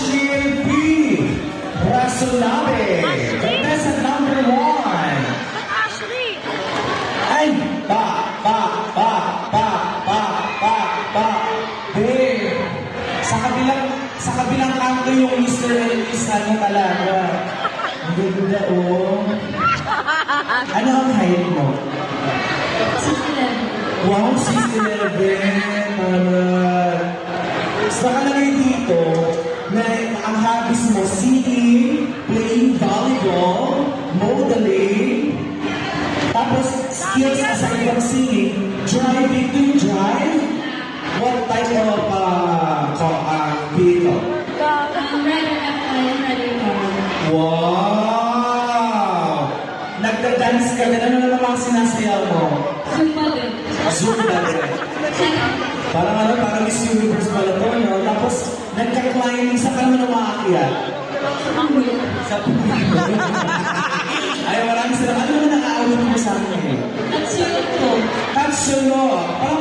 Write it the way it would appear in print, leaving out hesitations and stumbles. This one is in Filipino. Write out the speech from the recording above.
Ashley B. Rasonabe, contestant number 1. Ashley! Ay, babe. Sa kabilang kanto yung Mr. and Miss ano talaga. Ang ganda, oh. Ano ang height mo? 6'11". Wow, 6'11". So, nakalagay dito na ang hobbies mo, singing, playing volleyball, modeling, tapos skills aside from singing, driving. Do you drive? What type of vehicle? Wow! Nagda-dance ka din. Ano naman ang sinasayaw mo? Zumba din. Parang Miss Universe pala to, no? Tapos, nagka-climbing sa ka naman umaakyat. Sa puwit. Ay, maraming salamat. Ano naman nakaawin mo sa akin? That's your Tatsuno. Parang